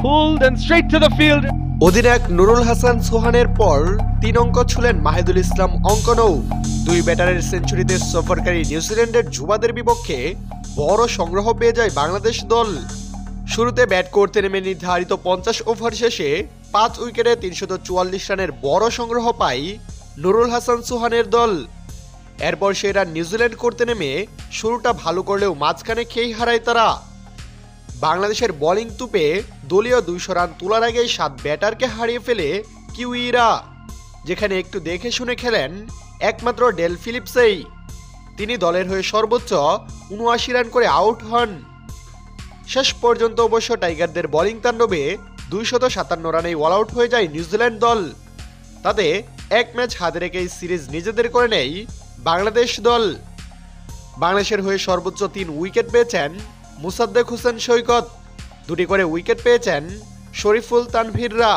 pulled and straight to the field. অধিনায়ক নুরুল হাসান সোহানের পর 3 অঙ্ক ছুঁলেন মাহিদুল ইসলাম অঙ্কনও। 2 ব্যাটারের সেঞ্চুরিতে সফরকারী নিউজিল্যান্ডের যুবাদের বিপক্ষে বড় সংগ্রহ পেয়ে যায় বাংলাদেশ দল। শুরুতে ব্যাট করতে নেমে নির্ধারিত 50 ওভার শেষে 5 উইকেটে 344 রানের বড় সংগ্রহ পায় নুরুল হাসান সোহানের দল। এরপর সে রান নিউজিল্যান্ড করতে নেমে শুরুটা ভালো করলেও মাঝখানে খেই হারায় তারা। বাংলাদেশের বোলিং তুপে দলীয় 200 রান তোলার আগেই 7 ব্যাটারকে হারিয়ে ফেলে কিউইরা, যেখানে একটু দেখে শুনে খেলেন একমাত্র ডেল ফিলিপসই। তিনি দলের হয়ে সর্বোচ্চ 79 রান করে আউট হন। শেষ পর্যন্ত অবশ্য টাইগারদের বোলিং তাণ্ডবে 257 রানেই অল আউট হয়ে যায় নিউজিল্যান্ড দল। তাতে এক ম্যাচ হাতে রেখে সিরিজ নিজেদের করে নেয় বাংলাদেশ দল। বাংলাদেশের হয়ে সর্বোচ্চ 3 উইকেট পেয়েছেন মুসাদ্দেক হোসেন সৈকত, 2টি করে উইকেট পেয়েছেন শরীফুল তানভীররা।